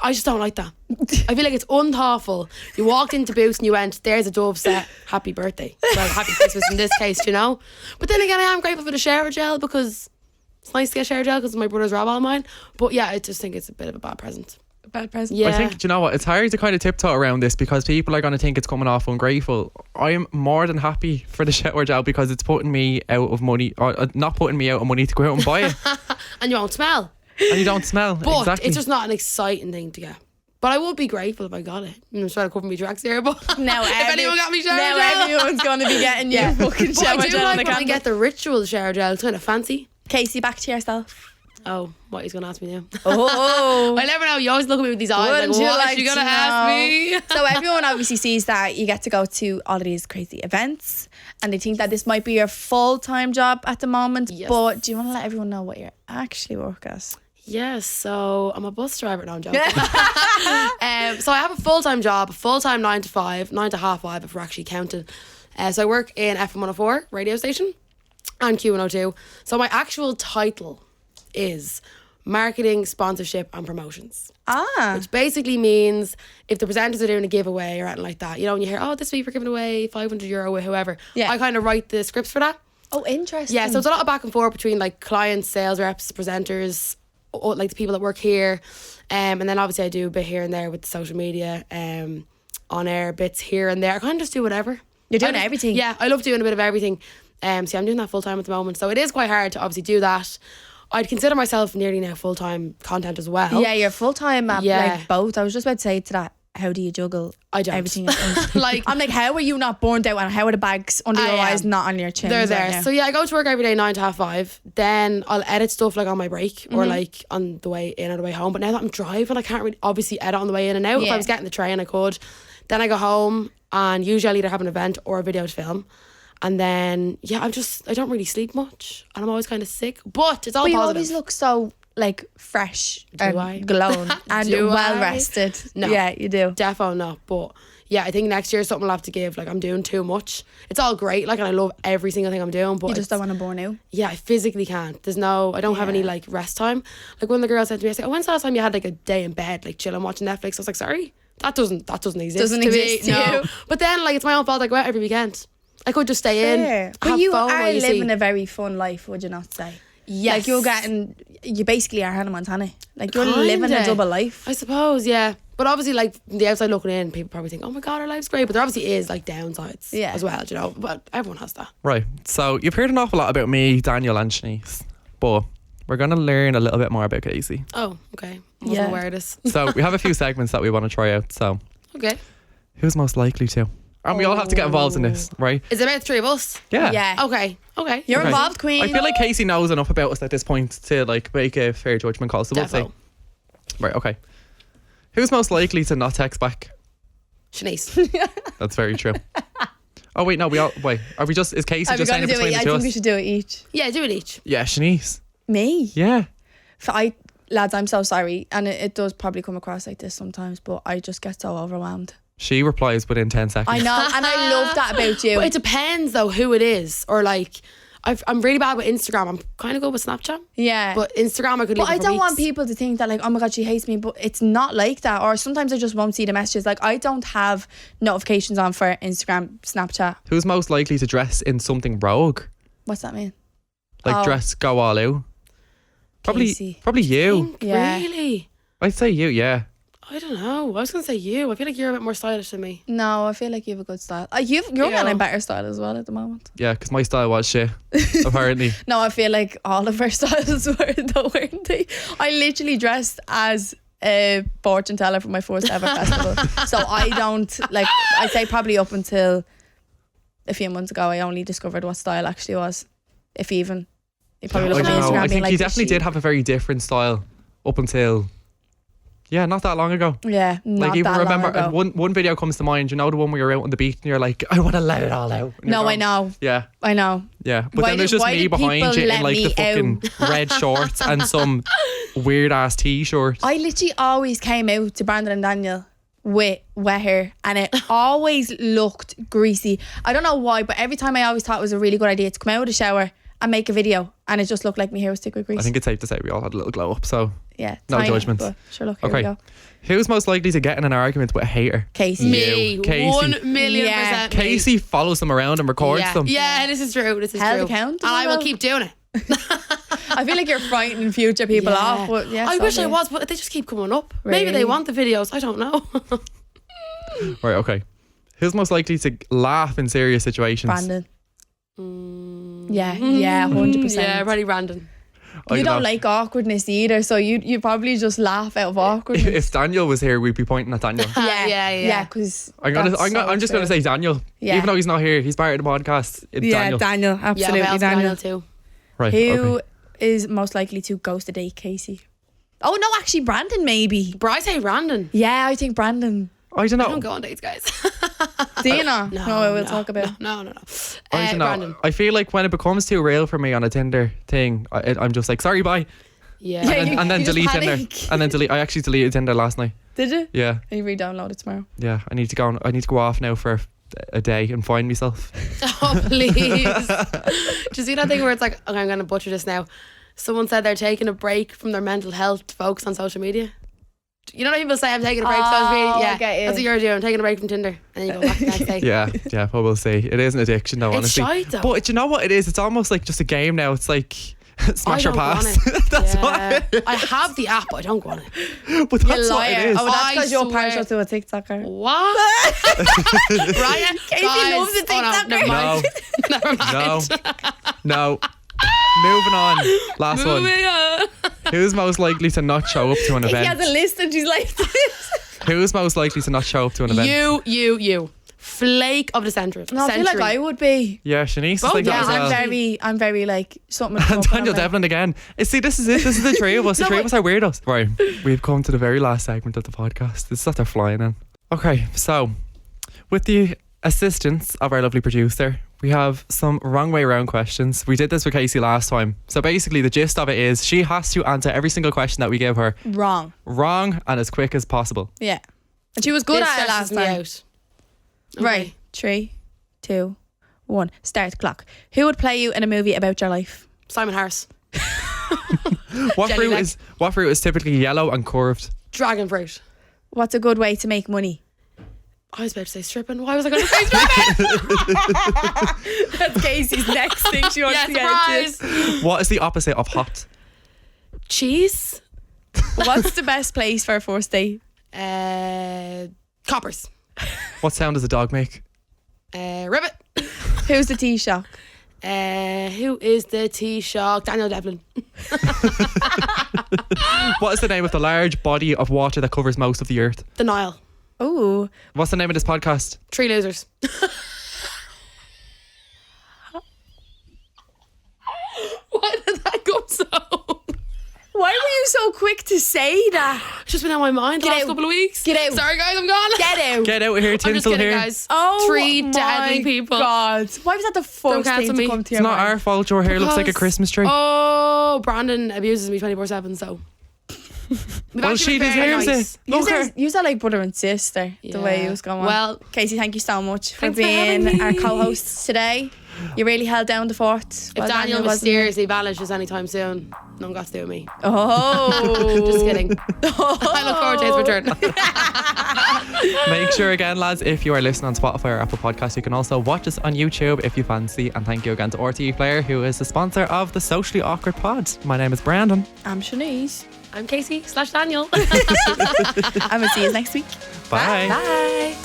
S4: I just don't like that. I feel like it's unthoughtful. You walked into Boots and you went, there's a Dove set, happy birthday. Well, happy Christmas in this case, you know? But then again, I am grateful for the shower gel because it's nice to get shower gel because my brother's rob all mine. But yeah, I just think it's a bit of a bad present.
S2: Bad present.
S4: Yeah.
S1: I think, do you know what? It's hard to kind of tiptoe around this because people are going to think it's coming off ungrateful. I am more than happy for the shower gel because it's putting me out of money, or not putting me out of money to go out and buy it.
S4: And you won't smell.
S1: And you don't smell.
S4: But
S1: exactly.
S4: it's just not an exciting thing to get. But I would be grateful if I got it. I'm trying to cover my tracks here, but
S2: Now
S4: if anyone got me shower
S2: now
S4: gel.
S2: everyone's going to be getting you fucking
S4: But I
S2: shower
S4: do
S2: gel
S4: like
S2: and a
S4: when I
S2: candle.
S4: get the ritual shower gel. It's kind of fancy.
S2: Casey, back to yourself.
S4: Oh, what he's going to ask me now?
S2: Oh.
S4: I never know. You always look at me with these eyes
S2: Wouldn't
S4: like,
S2: you
S4: what
S2: like
S4: is she going
S2: to
S4: to ask
S2: know?
S4: me?
S2: So everyone obviously sees that you get to go to all of these crazy events and they think that this might be your full-time job at the moment.
S4: Yes.
S2: But do you want to let everyone know what you actually work as?
S4: Yes, so I'm a bus driver. No, I'm joking. So I have a full-time job, a full-time 9 to 5, 9 to half 5 if we're actually counting. So I work in FM104 radio station and Q102. So my actual title is marketing, sponsorship and promotions. Which basically means if the presenters are doing a giveaway or anything like that, you know, when you hear, oh, this week we're giving away €500 with whoever, I kind of write the scripts for that.
S2: Oh, interesting.
S4: Yeah, so it's a lot of back and forth between like clients, sales reps, presenters, like the people that work here. And then obviously I do a bit here and there with the social media, on air bits here and there. I kind of just do whatever.
S2: You're doing everything.
S4: Yeah, I love doing a bit of everything. So I'm doing that full time at the moment. So it is quite hard to obviously do that. I'd consider myself nearly now full time content as well.
S2: Yeah, you're full time at like both. I was just about to say to that, how do you juggle
S4: I don't.
S2: everything at once?
S4: Like,
S2: I'm like, how are you not burned out and how are the bags under your eyes not on your chin?
S4: They're there.
S2: Right now?
S4: So yeah, I go to work every day 9 to half 5. Then I'll edit stuff like on my break or like on the way in or the way home. But now that I'm driving, I can't really obviously edit on the way in and out. If I was getting the train, I could. Then I go home and usually I'll either have an event or a video to film. And then I don't really sleep much and I'm always kind of sick. But it's all
S2: But you
S4: positive.
S2: always look so like fresh
S4: I?
S2: and glowing and
S4: Do
S2: well
S4: I?
S2: rested.
S4: No.
S2: Yeah, you do.
S4: Defo not. But yeah, I think next year something will have to give. Like, I'm doing too much. It's all great, like, and I love every single thing I'm doing, but
S2: You just don't want to burn out.
S4: yeah, I physically can't. I don't have any like rest time. Like, when the girl said to me, I said, when's the last time you had like a day in bed, like chilling watching Netflix? I was like, sorry, that doesn't exist.
S2: Doesn't
S4: to
S2: exist
S4: me.
S2: to
S4: No.
S2: you.
S4: But then, like, it's my own fault. I go out every weekend. I could just stay in.
S2: But
S4: have
S2: you
S4: fun
S2: are
S4: while you
S2: living
S4: see.
S2: a very fun life, would you not say?
S4: Yes.
S2: Like you basically are Hannah Montana. Like you're
S4: Kinda.
S2: living a double life.
S4: I suppose, yeah. But obviously, like, the outside looking in, people probably think, oh my God, our life's great. But there obviously is, like, downsides as well, you know. But everyone has that.
S1: Right. So you've heard an awful lot about me, Daniel and Shanice. But we're going to learn a little bit more about Kasey.
S4: Oh, okay. Wasn't aware of this.
S1: So we have a few segments that we want to try out. So
S4: Okay.
S1: who's most likely to? And we all have to get involved in this, right?
S4: Is it about 3 of us?
S1: Yeah.
S2: Yeah.
S4: Okay.
S2: You're
S1: Okay.
S2: involved, Queen.
S1: I feel like Kasey knows enough about us at this point to like make a fair judgment call. So we'll see.
S4: Defo.
S1: Right, okay. Who's most likely to not text back?
S4: Shanice.
S1: That's very true. Oh wait, no, are we just, is Kasey
S2: Are we
S1: just saying
S2: going to
S1: it
S2: do
S1: between
S2: it?
S1: the
S2: I
S1: two of
S2: think we
S1: us?
S2: should do it each.
S4: Yeah, do it each.
S1: Yeah, Shanice.
S2: Me?
S1: Yeah.
S2: Lads, I'm so sorry. And it does probably come across like this sometimes, but I just get so overwhelmed.
S1: She replies within 10 seconds.
S2: I know, and I love that about you.
S4: But it depends though who it is, or like I'm really bad with Instagram. I'm kind of good with Snapchat.
S2: Yeah.
S4: But Instagram I could.
S2: But
S4: leave
S2: I
S4: it for
S2: don't want
S4: weeks.
S2: people to think that like, oh my God, she hates me. But it's not like that. Or sometimes I just won't see the messages. Like, I don't have notifications on for Instagram, Snapchat.
S1: Who's most likely to dress in something rogue?
S2: What's that mean?
S1: Like go all out?
S2: Kasey.
S1: Probably you.
S2: Yeah.
S4: Really?
S1: I'd say you, yeah.
S4: I don't know. I was gonna say you. I feel like you're a bit more stylish than me.
S2: No, I feel like you have a good style. You're getting better style as well at the moment.
S1: Yeah, because my style was shit, apparently.
S2: No, I feel like all of our styles were though, weren't they? I literally dressed as a fortune teller for my first ever festival. So I don't like. I'd say probably up until a few months ago, I only discovered what style actually was, if even. You probably
S1: I
S2: look
S1: don't
S2: at
S1: know.
S2: Instagram
S1: I
S2: being
S1: think
S2: like,
S1: you definitely
S2: is she-
S1: did have a very different style up until, not that long ago.
S2: Yeah, not
S1: Like, even
S2: that
S1: remember,
S2: long ago.
S1: one video comes to mind, you know, the one where you're out on the beach and you're like, I want to let it all out. And you're
S2: No, I
S1: gone.
S2: know.
S1: Yeah,
S2: I know.
S1: yeah. But
S2: Why
S1: then there's
S2: did-
S1: just
S2: why
S1: me
S2: did
S1: behind
S2: people
S1: you in
S2: let
S1: like the
S2: me
S1: fucking red shorts and some weird ass t-shirt.
S2: I literally always came out to Brandon and Daniel with wet hair and it always looked greasy. I don't know why, but every time I always thought it was a really good idea to come out of the shower and make a video and it just looked like my hair was thick with grease.
S1: I think it's safe to say we all had a little glow up, so
S2: yeah,
S1: no
S2: tiny,
S1: judgment.
S2: but sure, look, here we
S1: Okay.
S2: go.
S1: Who's most likely to get in an argument with a hater?
S2: Casey.
S4: Me.
S1: Kasey.
S4: 1,000,000%.
S2: Yeah.
S4: me.
S1: Casey follows them around and records
S4: Yeah.
S1: them.
S4: Yeah, this is true. This is
S2: Held
S4: true.
S2: accountable.
S4: And I will keep doing it.
S2: I feel like you're frightening future people off. But yeah,
S4: I wish I
S2: sorry.
S4: was, but they just keep coming up. Maybe
S2: Really?
S4: they want the videos. I don't know.
S1: Right, okay. Who's most likely to laugh in serious situations?
S2: Brandon. Yeah, 100%.
S4: Yeah, probably Brandon.
S1: I
S2: You don't
S1: know.
S2: like awkwardness either, so you probably just laugh out of awkwardness.
S1: If Daniel was here, we'd be pointing at Daniel.
S2: yeah, because
S1: I'm just gonna say Daniel.
S2: Yeah.
S1: Even though he's not here, he's part of the podcast. It's Daniel.
S2: Daniel,
S4: Yeah,
S2: absolutely,
S4: Daniel.
S2: Daniel.
S4: too.
S1: Right.
S2: Who
S1: okay.
S2: is most likely to ghost a date, Casey? Oh no, actually Brandon maybe.
S4: But I say Brandon.
S2: Yeah, I think Brandon.
S1: I don't know.
S4: I don't go on dates, guys.
S2: Do you not? No, I will talk about.
S4: No.
S1: I don't know.
S4: Brandon.
S1: I feel like when it becomes too real for me on a Tinder thing, I'm just like, sorry, bye.
S4: Yeah.
S1: And then
S2: you just
S1: delete Tinder.
S2: panic.
S1: And then delete. I actually deleted Tinder last night.
S2: Did you?
S1: Yeah.
S2: You re-download it tomorrow.
S1: Yeah. I need to go off now for a day and find myself.
S4: Oh, please. Do you see that thing where it's like, okay, I'm going to butcher this now. Someone said they're taking a break from their mental health to focus on social media. You know what people say, I'm taking a break from social media? Yeah,
S2: I get you.
S4: that's what you're doing. I'm taking a break from Tinder. And then you go back the next day.
S1: Yeah. Well, we'll see. It is an addiction though,
S4: It's
S1: honestly.
S4: shite though.
S1: But do you know what it is? It's almost like just a game now. It's like smash or
S4: I don't go on
S1: pass.
S4: it.
S1: That's
S4: Yeah.
S1: what it
S4: I have the app, but I don't go on it.
S1: is. But that's what it is.
S2: Oh, that's
S4: I
S2: because you're
S4: swear.
S2: partial to a TikToker.
S4: What? Ryan,
S2: Casey
S4: guys.
S2: loves a TikToker.
S4: never mind.
S1: No.
S4: Never mind.
S1: No. Moving on. Last one.
S4: Moving on.
S1: Who's most likely to not show up to an
S2: He has
S1: event?
S2: a list and she's like this.
S1: Who's most likely to not show up to an event?
S4: You. Flake of the century.
S2: No, I feel like I would be.
S1: Yeah, Shanice is
S4: Oh,
S1: like
S4: yeah,
S1: that as well.
S2: I'm very like something.
S1: And Daniel Devlin again. See, this is it. This is the three of us. The three of us are weirdos. Right, we've come to the very last segment of the podcast. This is what they're flying in. Okay, so with the assistance of our lovely producer, we have some wrong way around questions. We did this with Kasey last time. So basically the gist of it is she has to answer every single question that we give her
S2: Wrong.
S1: and as quick as possible.
S2: Yeah. And she was good
S4: This
S2: at it
S4: stresses
S2: last
S4: me
S2: time.
S4: out.
S2: Right. 3, 2, 1. Start the clock. Who would play you in a movie about your life?
S4: Simon Harris.
S1: What
S4: Jelly
S1: fruit is typically yellow and curved?
S4: Dragon fruit.
S2: What's a good way to make money?
S4: I was about to say stripping. Why was I going to say stripping?
S2: That's Casey's next thing she wants
S4: Yeah,
S2: to get into.
S4: surprise.
S1: What is the opposite of hot?
S4: Cheese.
S2: What's the best place for a first date?
S4: Coppers.
S1: What sound does a dog make?
S4: Ribbit.
S2: Who's the tea shock?
S4: Who is the Taoiseach? Daniel Devlin.
S1: What is the name of the large body of water that covers most of the earth?
S4: The Nile.
S2: Ooh.
S1: What's the name of this podcast?
S4: 3 losers. Why did that come so?
S2: Why were you so quick to say that?
S4: It's just been on my mind the
S2: Get
S4: last
S2: out.
S4: couple of weeks.
S2: Get out.
S4: Sorry guys, I'm gone.
S2: Get out.
S1: Get out of here,
S4: I'm just
S1: tinsel
S4: kidding,
S1: here.
S4: guys.
S2: Oh,
S4: 3
S2: my
S4: deadly people.
S2: God. Why was that the first
S4: cancel
S2: thing
S4: me.
S2: to come to
S1: It's
S2: your
S1: not
S2: mind?
S1: our fault your hair looks like a
S4: Because-
S1: Christmas tree.
S4: Oh, Brandon abuses me 24/7. So. We've
S1: Well,
S4: actually
S1: she
S4: been very
S1: deserves
S4: nice.
S1: it. Look her.
S2: You sound like brother and sister, the way
S4: Yeah.
S2: you was going on.
S4: Well,
S2: Casey, thank you so much for
S4: thanks for having
S2: being
S4: me.
S2: our co-host today. You really held down the fort.
S4: If
S2: while
S4: Daniel
S2: wasn't here.
S4: mysteriously vanishes anytime soon, no one got to do with me.
S2: Oh.
S4: Just kidding. I look forward to his return.
S1: Make sure again, lads, if you are listening on Spotify or Apple Podcasts, you can also watch us on YouTube if you fancy. And thank you again to RTE Player, who is the sponsor of the Socially Awkward Pod. My name is Brandon.
S2: I'm Shanice.
S4: I'm Kasey /Daniel.
S2: I'm going to see you next week.
S1: Bye.
S4: Bye.